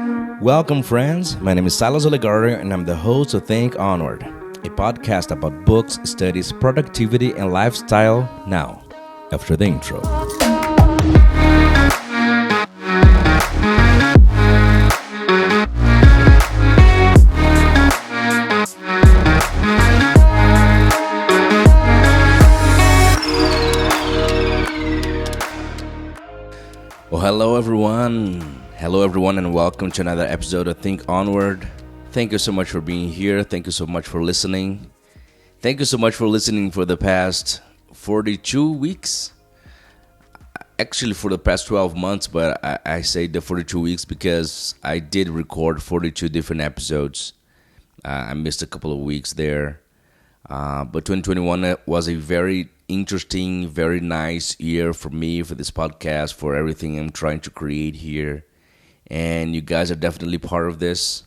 Welcome, friends. My name is Silas Ollegario, and I'm the host of Think Onward, a podcast about books, studies, productivity, and lifestyle. Now, after the intro. Well, hello, everyone. Hello, everyone, and welcome to another episode of Think Onward. Thank you so much for being here. Thank you so much for listening. Thank you so much for listening for the past 42 weeks. Actually, for the past 12 months, but I say the 42 weeks because I did record 42 different episodes. I missed a couple of weeks there. But 2021 was a very interesting, very nice year for me, for this podcast, for everything I'm trying to create here. And you guys are definitely part of this.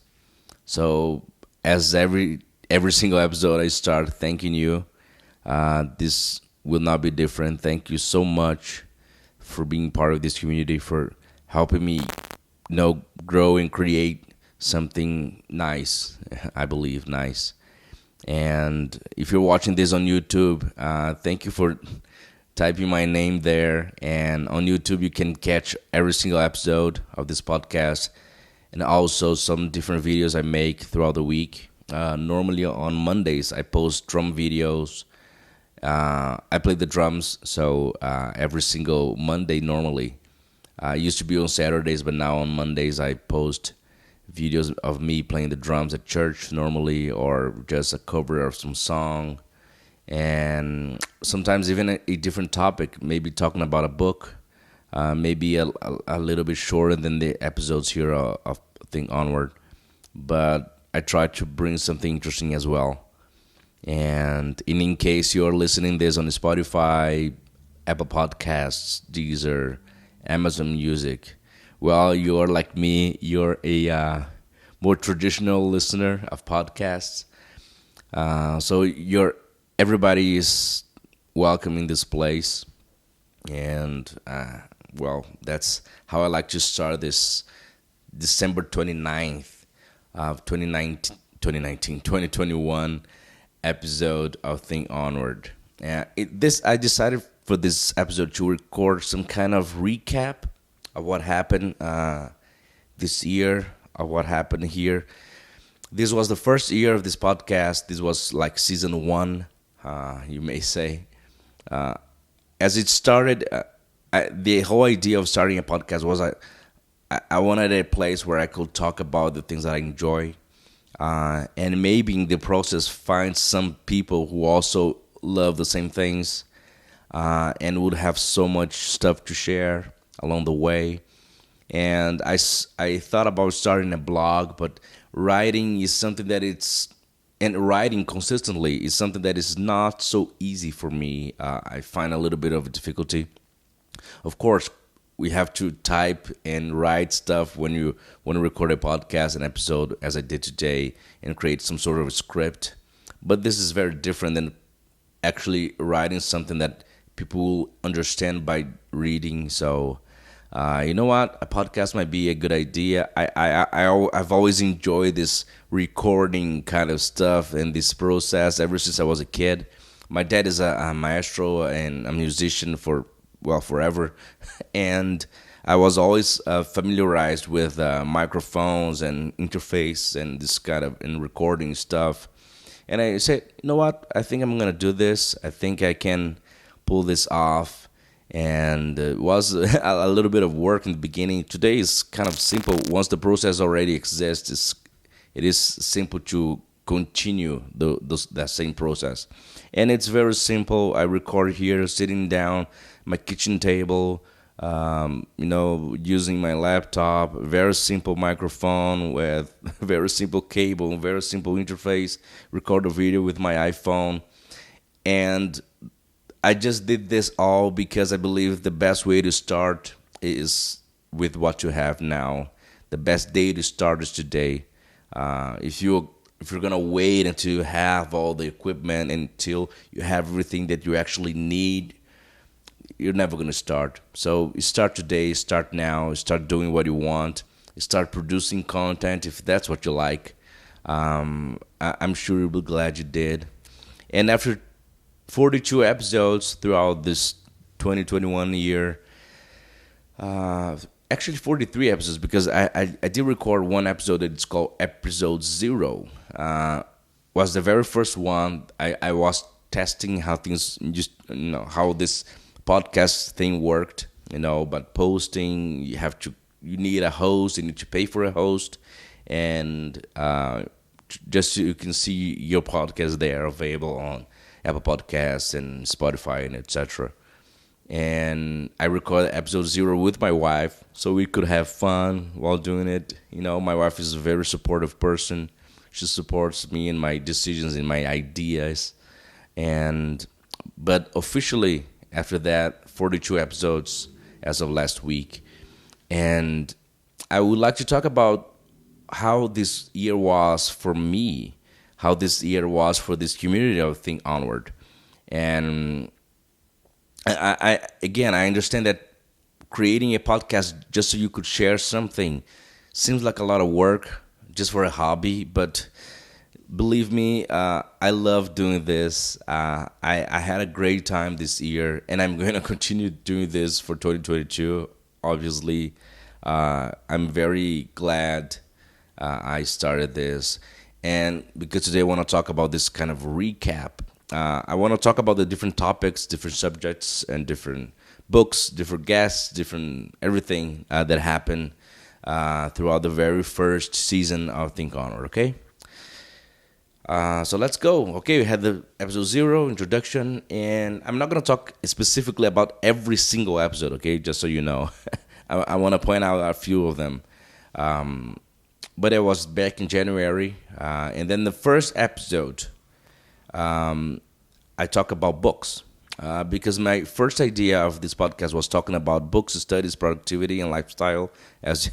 So as every single episode I start thanking you. This will not be different. Thank you so much for being part of this community, for helping me grow and create something nice. I believe nice. And if you're watching this on YouTube, thank you for typing my name there. And on YouTube, you can catch every single episode of this podcast and also some different videos I make throughout the week. Normally on Mondays, I post drum videos. I play the drums, so every single Monday normally. It used to be on Saturdays, but now on Mondays I post videos of me playing the drums at church normally, or just a cover of some song, and sometimes even a different topic, maybe talking about a book, maybe a little bit shorter than the episodes here of Think Onward, but I try to bring something interesting as well. And in case you're listening this on Spotify, Apple Podcasts, Deezer, Amazon Music, well, you're like me. You're a more traditional listener of podcasts. So everybody is welcome in this place. And, that's how I like to start this December 29th of 2021 episode of Think Onward. I decided for this episode to record some kind of recap of what happened this year, of what happened here. This was the first year of this podcast. This was like season 1, you may say. As it started, the whole idea of starting a podcast was I wanted a place where I could talk about the things that I enjoy, and maybe in the process find some people who also love the same things, and would have so much stuff to share along the way. And I thought about starting a blog, but writing consistently is something that is not so easy for me. I find a little bit of a difficulty. Of course, we have to type and write stuff when you want to record a podcast, an episode, as I did today, and create some sort of a script. But this is very different than actually writing something that people will understand by reading. So, you know what? A podcast might be a good idea. I've always enjoyed this recording kind of stuff and this process ever since I was a kid. My dad is a maestro and a musician forever, and I was always familiarized with microphones and interface and this kind of recording stuff. And I said, you know what? I think I'm gonna do this. I think I can pull this off. And it was a little bit of work in the beginning. Today is kind of simple. Once the process already exists, it is simple to continue that same process. And it's very simple. I record here, sitting down, my kitchen table, using my laptop, very simple microphone with very simple cable, very simple interface, record a video with my iPhone. And I just did this all because I believe the best way to start is with what you have now. The best day to start is today. If you're gonna wait until you have all the equipment, until you have everything that you actually need, you're never gonna start. So you start today, start now, start doing what you want. start producing content if that's what you like. I'm sure you'll be glad you did. And after 42 episodes throughout this 2021 year, actually 43 episodes, because I did record one episode that it's called Episode Zero. Was the very first one. I was testing how things, just how this podcast thing worked. But posting, you need a host, you need to pay for a host, and just so you can see your podcast there available on Apple Podcasts and Spotify and etc. And I recorded episode 0 with my wife so we could have fun while doing it. My wife is a very supportive person. She supports me in my decisions, in my ideas. But officially, after that, 42 episodes as of last week. And I would like to talk about how this year was for me, how this year was for this community of Think Onward. And I understand that creating a podcast just so you could share something seems like a lot of work just for a hobby, but believe me, I love doing this. I had a great time this year, and I'm going to continue doing this for 2022, obviously. I'm very glad I started this, and because today I want to talk about this kind of recap. I want to talk about the different topics, different subjects, and different books, different guests, different everything that happened throughout the very first season of Think Onward, okay? So let's go. Okay, we had the episode 0 introduction, and I'm not going to talk specifically about every single episode, okay, just so you know. I want to point out a few of them. But it was back in January, and then the first episode, I talk about books, because my first idea of this podcast was talking about books, studies, productivity, and lifestyle, as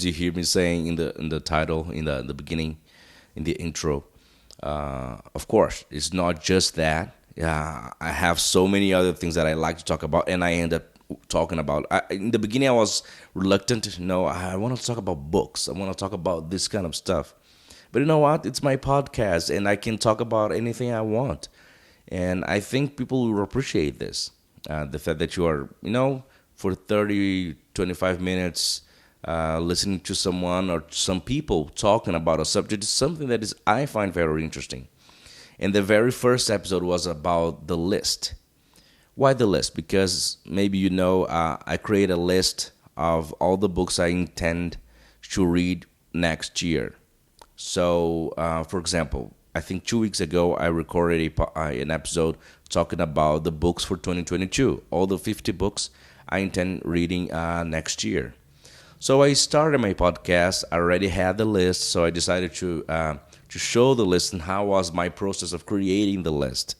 you hear me saying in the title, in the beginning, in the intro. Of course, it's not just that. I have so many other things that I like to talk about, and I end up talking about. In the beginning, I was reluctant. No, I want to talk about books. I want to talk about this kind of stuff. But you know what? It's my podcast, and I can talk about anything I want. And I think people will appreciate this. The fact that you are, for 30, 25 minutes listening to someone or some people talking about a subject is something that I find very interesting. And the very first episode was about the list. Why the list? Because maybe I create a list of all the books I intend to read next year. So, for example, I think 2 weeks ago I recorded an episode talking about the books for 2022, all the 50 books I intend reading next year. So I started my podcast. I already had the list, so I decided to show the list and how was my process of creating the list.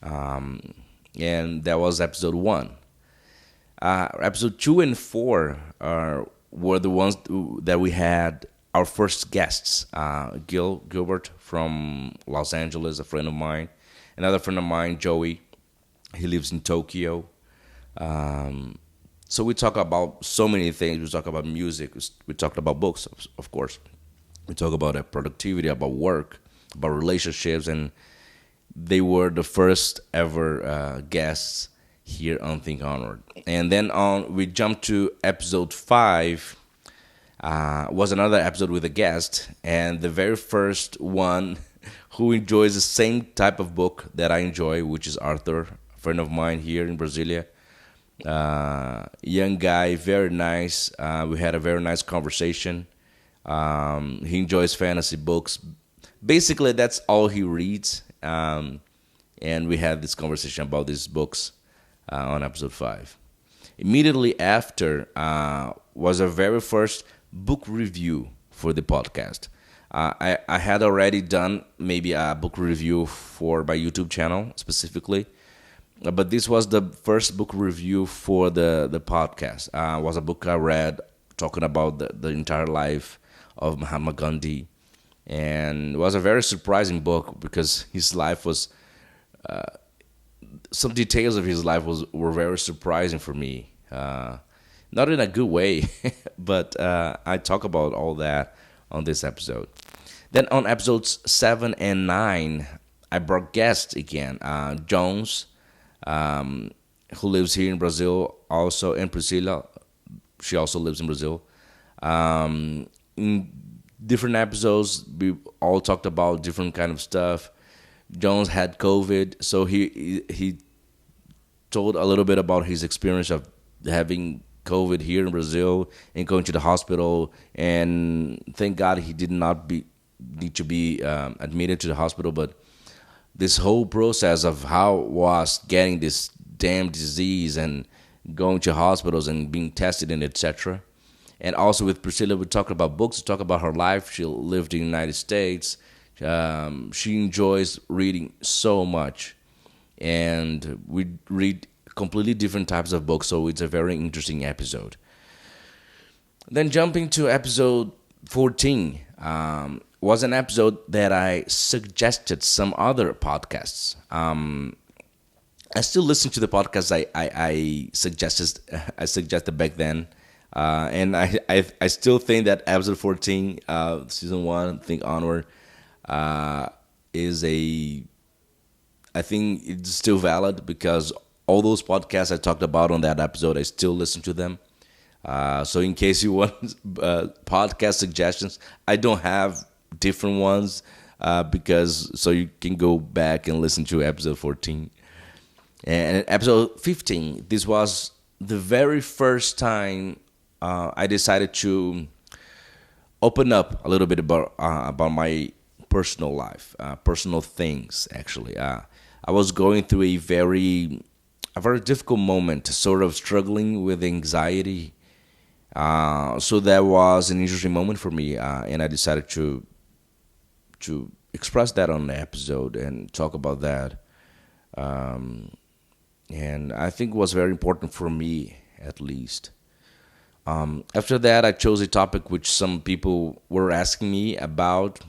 And that was episode 1. Episode 2 and 4 were the ones that we had our first guests. Gilbert from Los Angeles, a friend of mine. Another friend of mine, Joey. He lives in Tokyo. So we talk about so many things. We talk about music. We talked about books, of course. We talk about productivity, about work, about relationships, and they were the first ever guests here on Think Onward. And then we jumped to episode 5. Was another episode with a guest, and the very first one who enjoys the same type of book that I enjoy, which is Arthur, a friend of mine here in Brasilia. Young guy, very nice. We had a very nice conversation. He enjoys fantasy books. Basically, that's all he reads. And we had this conversation about these books on episode 5. Immediately after was our very first book review for the podcast. I had already done maybe a book review for my YouTube channel specifically, but this was the first book review for the podcast. Was a book I read talking about the entire life of Mahatma Gandhi, and it was a very surprising book because his life was some details of his life were very surprising for me. not in a good way, but I talk about all that on this episode. Then on episodes 7 and 9, I brought guests again. Jones, who lives here in Brazil, also, and Priscilla, she also lives in Brazil. In different episodes, we all talked about different kind of stuff. Jones had COVID, so he told a little bit about his experience of having COVID here in Brazil and going to the hospital. And thank God he did not need to be admitted to the hospital. But this whole process of how was getting this damn disease and going to hospitals and being tested and etc. And also with Priscilla, we talk about books, we talk about her life. She lived in the United States. She enjoys reading so much. And we read completely different types of books, so it's a very interesting episode. Then jumping to episode 14, was an episode that I suggested some other podcasts. I still listen to the podcasts I suggested back then. And I still think that episode 14, season 1, Think Onward, I think it's still valid because all those podcasts I talked about on that episode, I still listen to them. So in case you want podcast suggestions, I don't have different ones so you can go back and listen to episode 14. And episode 15, this was the very first time I decided to open up a little bit about my personal life, personal things. Actually, I was going through a very difficult moment, sort of struggling with anxiety. So that was an interesting moment for me, and I decided to express that on the episode and talk about that. And I think it was very important for me, at least. After that, I chose a topic which some people were asking me about,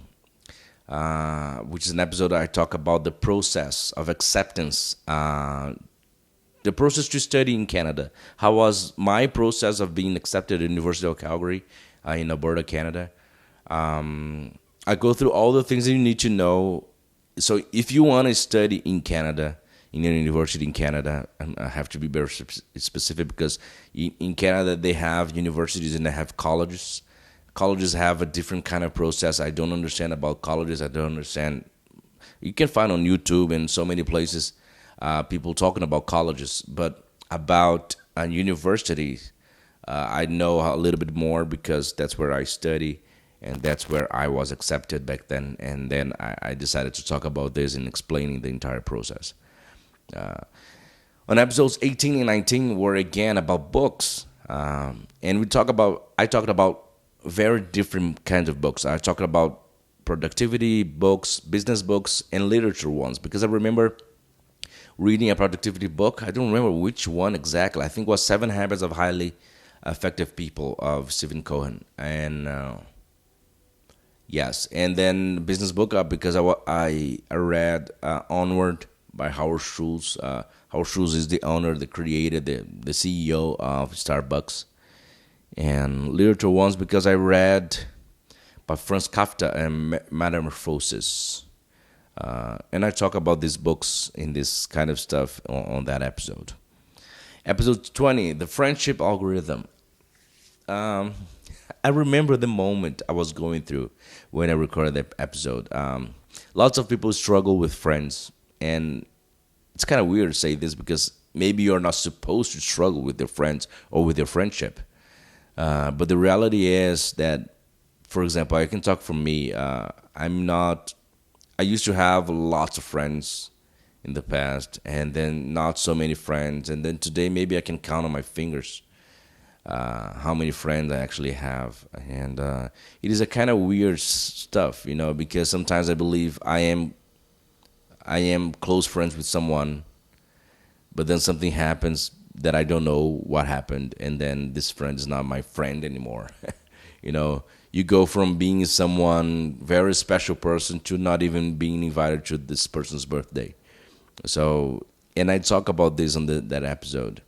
which is an episode I talk about the process of acceptance, the process to study in Canada. How was my process of being accepted at the University of Calgary in Alberta, Canada? I go through all the things that you need to know. So if you want to study in Canada, in a university in Canada, and I have to be very specific because in Canada they have universities and they have colleges. Colleges have a different kind of process. I don't understand about colleges. I don't understand. You can find on YouTube and so many places people talking about colleges, but about universities, I know a little bit more because that's where I study and that's where I was accepted back then. And then I decided to talk about this and explaining the entire process. On episodes 18 and 19 were again about books, and I talked about very different kinds of books. I talked about productivity books, business books, and literature ones because I remember reading a productivity book. I don't remember which one exactly. I think it was 7 Habits of Highly Effective People of Stephen Cohen, and yes, and then business book because I read Onward by Howard Schultz. Howard Schultz is the owner, the creator, the CEO of Starbucks. And literature ones because I read by Franz Kafka and Metamorphosis. And I talk about these books in this kind of stuff on that episode. Episode 20, The Friendship Algorithm. I remember the moment I was going through when I recorded that episode. Lots of people struggle with friends. And it's kind of weird to say this because maybe you're not supposed to struggle with your friends or with your friendship. But the reality is that, for example, I can talk for me. I used to have lots of friends in the past and then not so many friends. And then today maybe I can count on my fingers how many friends I actually have. And it is a kind of weird stuff, because sometimes I believe I am close friends with someone, but then something happens that I don't know what happened, and then this friend is not my friend anymore. You go from being someone very special person to not even being invited to this person's birthday. So, and I talk about this on that episode.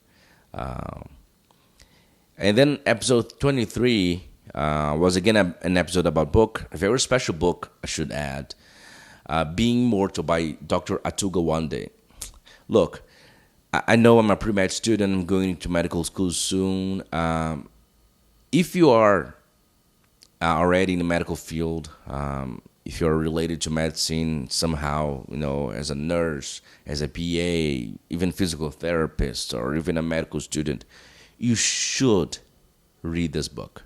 And then episode 23 was again an episode about book, a very special book, I should add, Being Mortal by Dr. Atuga Wande. Look, I know I'm a pre-med student. I'm going to medical school soon. If you are already in the medical field, if you're related to medicine somehow, as a nurse, as a PA, even physical therapist, or even a medical student, you should read this book.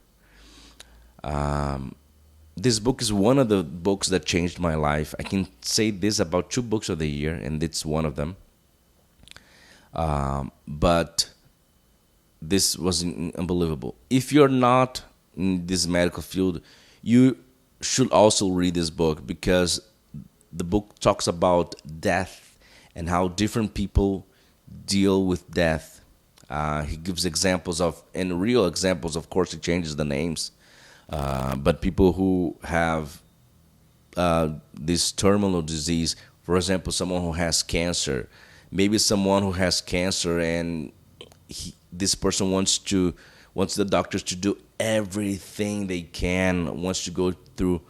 This book is one of the books that changed my life. I can say this about 2 books of the year, and it's one of them. But this was unbelievable. If you're not in this medical field, you should also read this book, because the book talks about death and how different people deal with death. He gives examples and real examples. Of course, he changes the names, but people who have this terminal disease, for example, someone who has cancer, maybe someone who has cancer and this person wants the doctors to do everything they can, wants to go through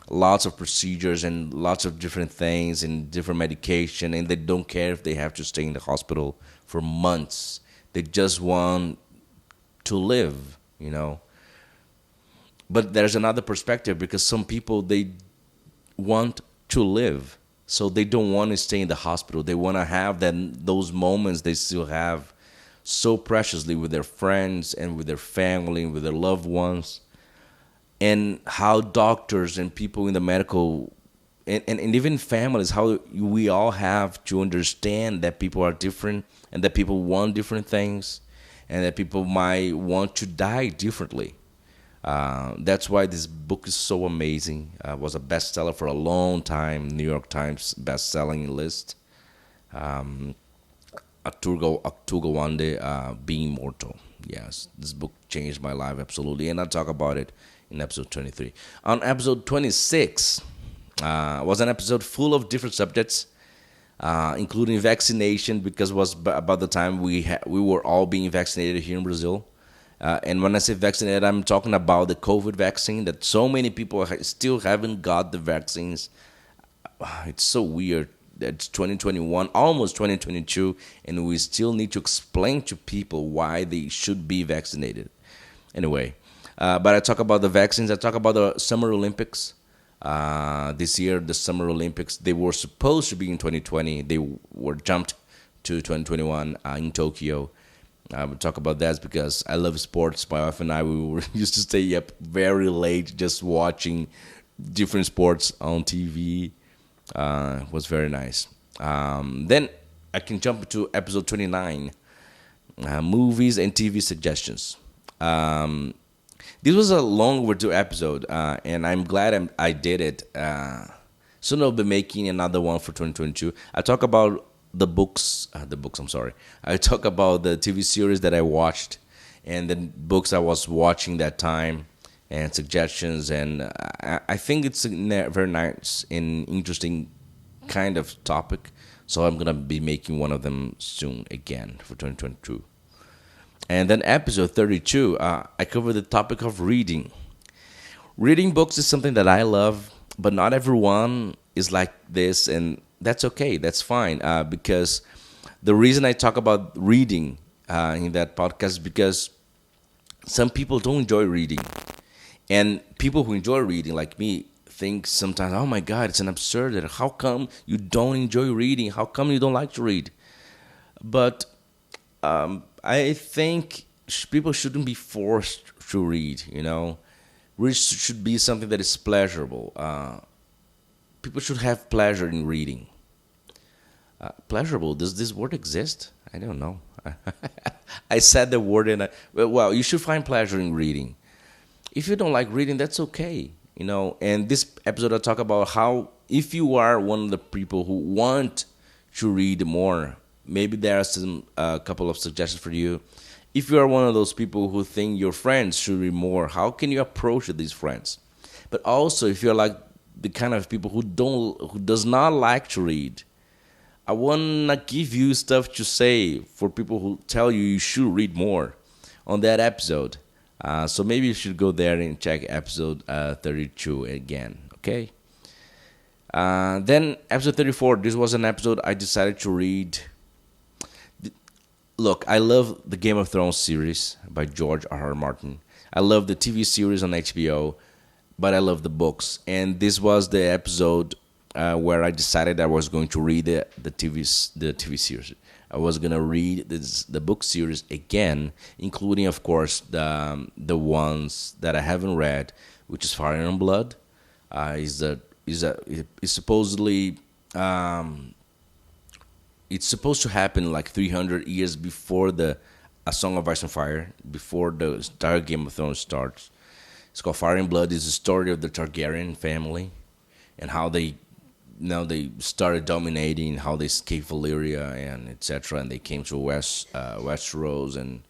lots of procedures and lots of different things and different medication, and they don't care if they have to stay in the hospital for months. They just want to live. But there's another perspective, because some people, they want to live, so they don't want to stay in the hospital. They want to have those moments they still have so preciously with their friends and with their family and with their loved ones. And how doctors and people in the medical and even families, how we all have to understand that people are different and that people want different things and that people might want to die differently. That's why this book is so amazing. Was a bestseller for a long time, New York Times best-selling list. Atuga Wande, Being Mortal. Yes, this book changed my life absolutely, and I'll talk about it in episode 23. On episode 26, was an episode full of different subjects, including vaccination, because it was about the time we were all being vaccinated here in Brazil. And when I say vaccinated, I'm talking about the COVID vaccine, that so many people still haven't got the vaccines. It's so weird. It's 2021, almost 2022, and we still need to explain to people why they should be vaccinated. Anyway, but I talk about the vaccines. I talk about the Summer Olympics. This year, the Summer Olympics, they were supposed to be in 2020. They were jumped to 2021 in Tokyo. I would talk about that because I love sports. My wife and I, we used to stay up very late just watching different sports on TV. It was very nice. Then I can jump to episode 29, movies and TV suggestions. This was a long overdue episode, and I'm glad I did it. Soon I'll be making another one for 2022. I talk about the books. I talk about the TV series that I watched and the books I was watching that time and suggestions. And I think it's a very nice and interesting kind of topic. So I'm going to be making one of them soon again for 2022. And then episode 32, I cover the topic of reading. Reading books is something that I love, but not everyone is like this, and that's okay. That's fine, because the reason I talk about reading in that podcast is because some people don't enjoy reading. And people who enjoy reading, like me, think sometimes, oh my God, it's an absurdity. How come you don't enjoy reading? How come you don't like to read? But I think people shouldn't be forced to read, Read should be something that is pleasurable. People should have pleasure in reading. Pleasurable, does this word exist? I don't know. I said the word and well, you should find pleasure in reading. If you don't like reading, that's okay, And this episode I talk about how if you are one of the people who want to read more, maybe there are a couple of suggestions for you. If you are one of those people who think your friends should read more, how can you approach these friends? But also, if you're like the kind of people who does not like to read, I want to give you stuff to say for people who tell you should read more. on that episode. So maybe you should go there and check episode 32 again, okay? Then episode 34, this was an episode I decided to read. Look, I love the Game of Thrones series by George R. R. Martin. I love the TV series on HBO, but I love the books. And this was the episode where I decided I was going to read the TV series. I was gonna read the book series again, including, of course, the ones that I haven't read, which is Fire and Blood. Is supposedly it's supposed to happen like 300 years before A Song of Ice and Fire, before the entire Game of Thrones starts. It's called Fire and Blood. It's the story of the Targaryen family and how they started dominating, how they escaped Valyria and etc. And they came to Westeros and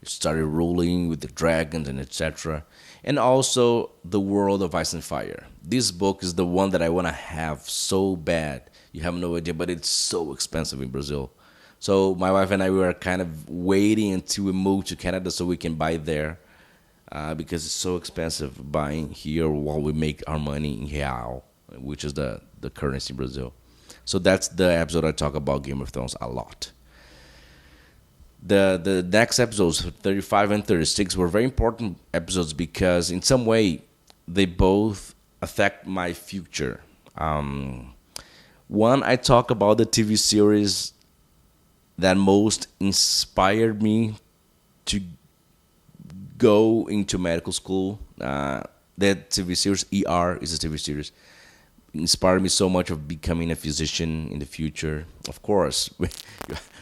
started ruling with the dragons and etc. And also the world of Ice and Fire. This book is the one that I want to have so bad. You have no idea, but it's so expensive in Brazil. So my wife and I were kind of waiting until we move to Canada so we can buy there, because it's so expensive buying here while we make our money in real, which is the currency in Brazil. So that's the episode I talk about Game of Thrones a lot. The next episodes, 35 and 36, were very important episodes because in some way they both affect my future. One, I talk about the TV series that most inspired me to go into medical school. That TV series, ER, is a TV series. Inspired me so much of becoming a physician in the future. Of course,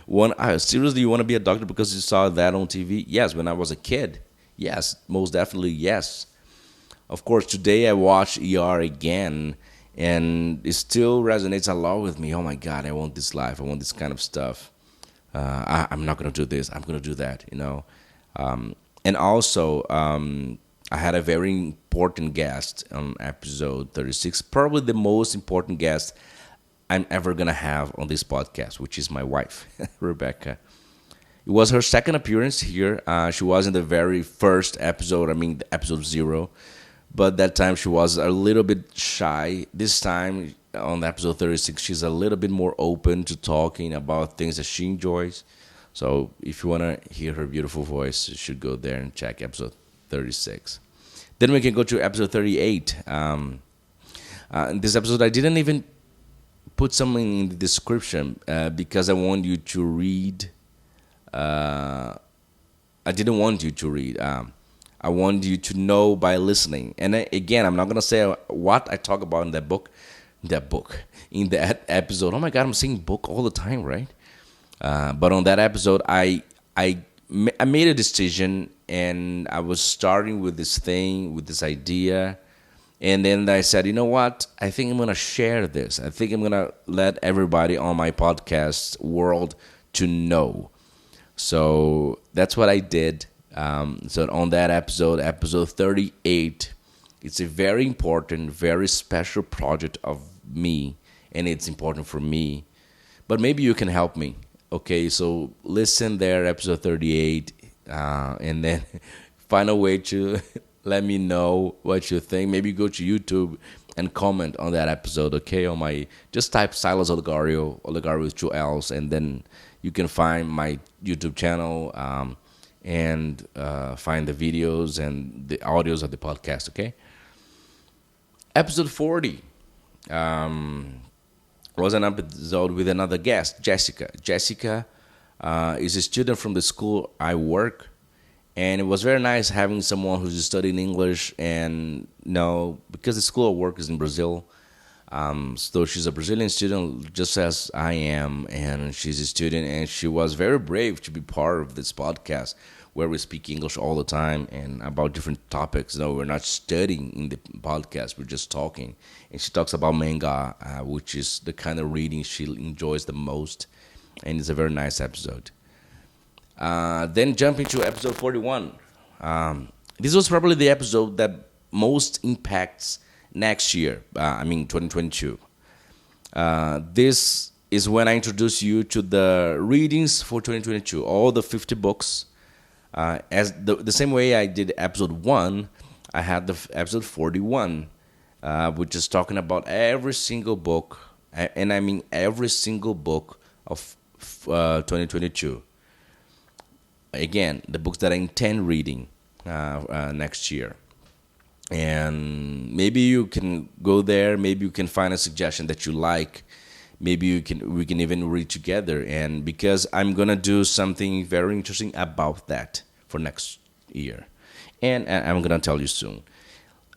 seriously, you want to be a doctor because you saw that on TV? Yes, when I was a kid. Yes, most definitely, yes. Of course, today I watch ER again, and it still resonates a lot with me. Oh my God, I want this life. I want this kind of stuff. I'm not going to do this. I'm going to do that, And also, I had a very important guest on episode 36, probably the most important guest I'm ever going to have on this podcast, which is my wife, Rebecca. It was her second appearance here. She was in the very first episode, episode 0. But that time she was a little bit shy. This time, on episode 36, she's a little bit more open to talking about things that she enjoys. So if you want to hear her beautiful voice, you should go there and check episode 36. Then we can go to episode 38. In this episode, I didn't even put something in the description because I want you to read. I didn't want you to read. I want you to know by listening. And again, I'm not going to say what I talk about in in that episode. Oh my God, I'm saying book all the time, right? But on that episode, I made a decision, and I was starting with this thing, with this idea. And then I said, you know what? I think I'm going to share this. I think I'm going to let everybody on my podcast world to know. So that's what I did. So on that episode 38, it's a very important, very special project of me, and it's important for me. But maybe you can help me. Okay, so listen there, episode 38, and then find a way to let me know what you think. Maybe go to YouTube and comment on that episode, okay? Just type Silas Ollegario with 2 L's, and then you can find my YouTube channel, and find the videos and the audios of the podcast, okay? Episode 40 was an episode with another guest, Jessica. Jessica is a student from the school I work, and it was very nice having someone who's studying English, and because the school I work is in Brazil. So she's a Brazilian student just as I am, and she's a student, and she was very brave to be part of this podcast where we speak English all the time and about different topics. We're not studying in the podcast, we're just talking. And she talks about manga, which is the kind of reading she enjoys the most, and it's a very nice episode. Then jumping to episode 41. This was probably the episode that most impacts next year, 2022. This is when I introduce you to the readings for 2022, all the 50 books As the same way I did episode 1, I had the episode 41, which is talking about every single book, and I mean every single book of 2022. Again, the books that I intend reading next year. And maybe you can go there. Maybe you can find a suggestion that you like. Maybe we can even read together. And because I'm gonna do something very interesting about that for next year, and I'm gonna tell you soon.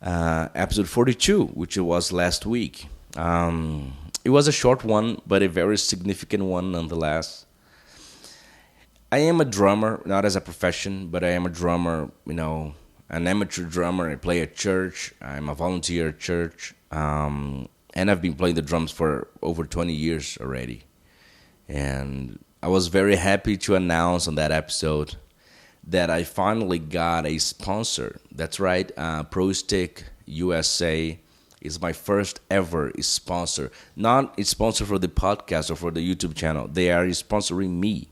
Episode 42, which it was last week. It was a short one, but a very significant one nonetheless. I am a drummer, not as a profession, but I am a drummer, an amateur drummer. I play at church. I'm a volunteer at church. And I've been playing the drums for over 20 years already. And I was very happy to announce on that episode that I finally got a sponsor. That's right, Pro Stick USA is my first ever sponsor. Not a sponsor for the podcast or for the YouTube channel. They are sponsoring me.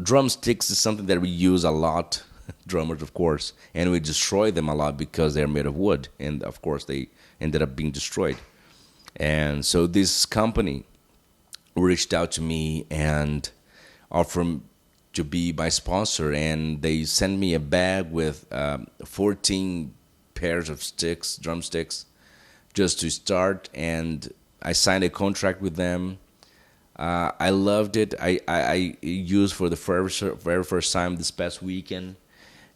Drumsticks is something that we use a lot, drummers of course, and we destroy them a lot because they're made of wood, and of course they ended up being destroyed. And so this company reached out to me and offered to be my sponsor, and they sent me a bag with 14 pairs of drumsticks, just to start, and I signed a contract with them. I loved it. I used for the very first time this past weekend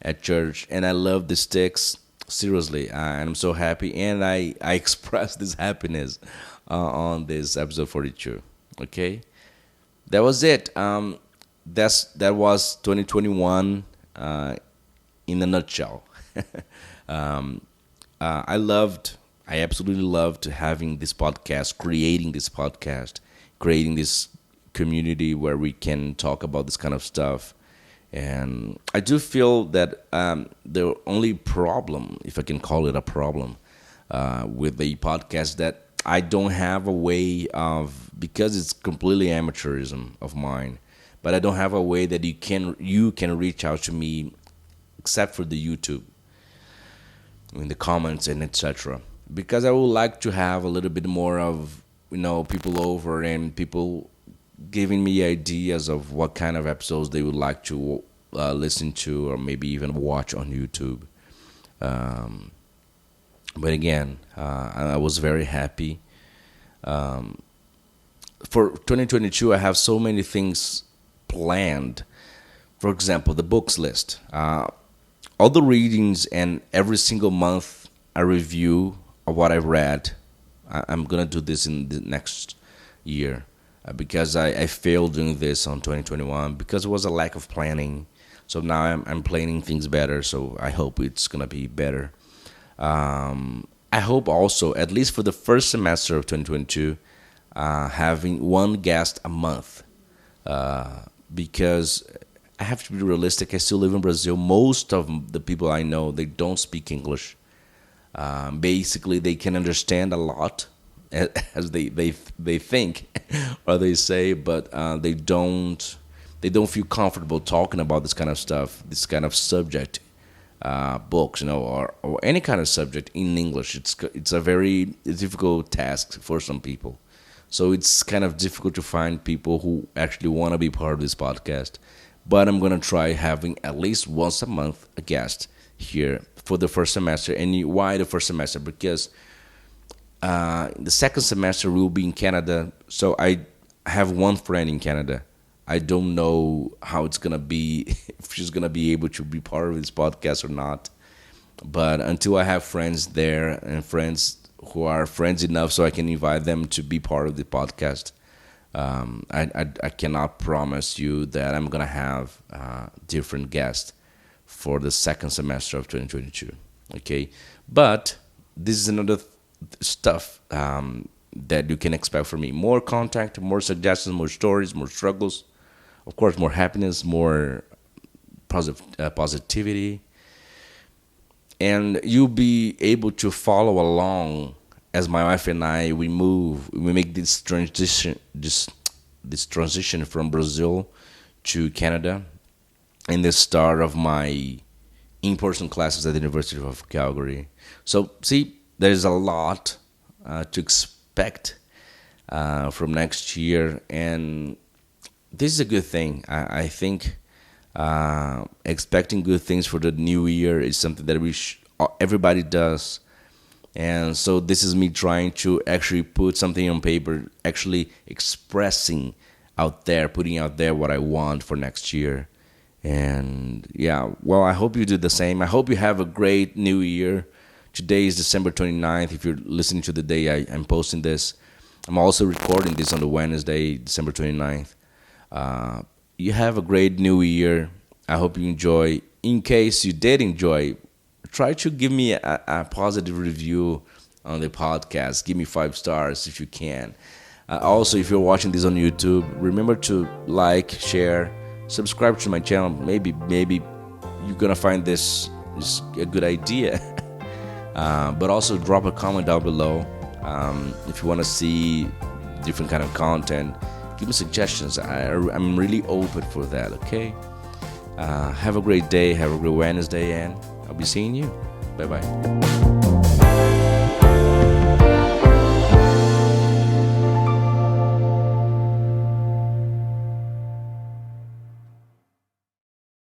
at church, and I love the sticks. Seriously, and I'm so happy, and I expressed this happiness on this episode 42. Okay, that was it. That was 2021 in a nutshell. I absolutely loved having this podcast, creating this community where we can talk about this kind of stuff. And I do feel that the only problem, if I can call it a problem, with the podcast, that I don't have a way of, because it's completely amateurism of mine, but I don't have a way that you can reach out to me except for the YouTube, in the comments and etc. Because I would like to have a little bit more of people over and people giving me ideas of what kind of episodes they would like to listen to or maybe even watch on YouTube. But again, I was very happy. For 2022, I have so many things planned. For example, the books list. All the readings, and every single month a review of what I've read. I'm going to do this in the next year. Because I failed doing this on 2021 because it was a lack of planning. So now I'm planning things better. So I hope it's gonna be better. I hope also, at least for the first semester of 2022, having one guest a month. Because I have to be realistic. I still live in Brazil. Most of the people I know, they don't speak English. Basically, they can understand a lot, as they think or they say, but they don't feel comfortable talking about this kind of stuff, this kind of subject, books, or any kind of subject in English. It's a very difficult task for some people, so it's kind of difficult to find people who actually want to be part of this podcast. But I'm gonna try having at least once a month a guest here for the first semester. And why the first semester? Because the second semester will be in Canada, so I have one friend in Canada. I don't know how it's gonna be, if she's gonna be able to be part of this podcast or not. But until I have friends there and friends who are friends enough so I can invite them to be part of the podcast, I cannot promise you that I'm gonna have different guests for the second semester of 2022. Okay, but this is another stuff that you can expect from me. More contact, more suggestions, more stories, more struggles, of course more happiness, more positivity, and you'll be able to follow along as my wife and I we make this transition from Brazil to Canada. in the start of my in-person classes at the University of Calgary. So, see, there's a lot to expect from next year, and this is a good thing. I think expecting good things for the new year is something that everybody does. And so this is me trying to actually put something on paper, actually expressing out there, putting out there what I want for next year. And yeah, well, I hope you do the same. I hope you have a great new year. Today is December 29th. If you're listening to the day I'm posting this, I'm also recording this on the Wednesday, December 29th. You have a great new year. I hope you enjoy. In case you did enjoy, try to give me a positive review on the podcast. Give me 5 stars if you can. Also, if you're watching this on YouTube, remember to like, share, subscribe to my channel. Maybe you're gonna find this is a good idea. But also drop a comment down below if you want to see different kind of content. Give me suggestions. I'm really open for that. Okay. Have a great day. Have a great Wednesday, and I'll be seeing you. Bye bye.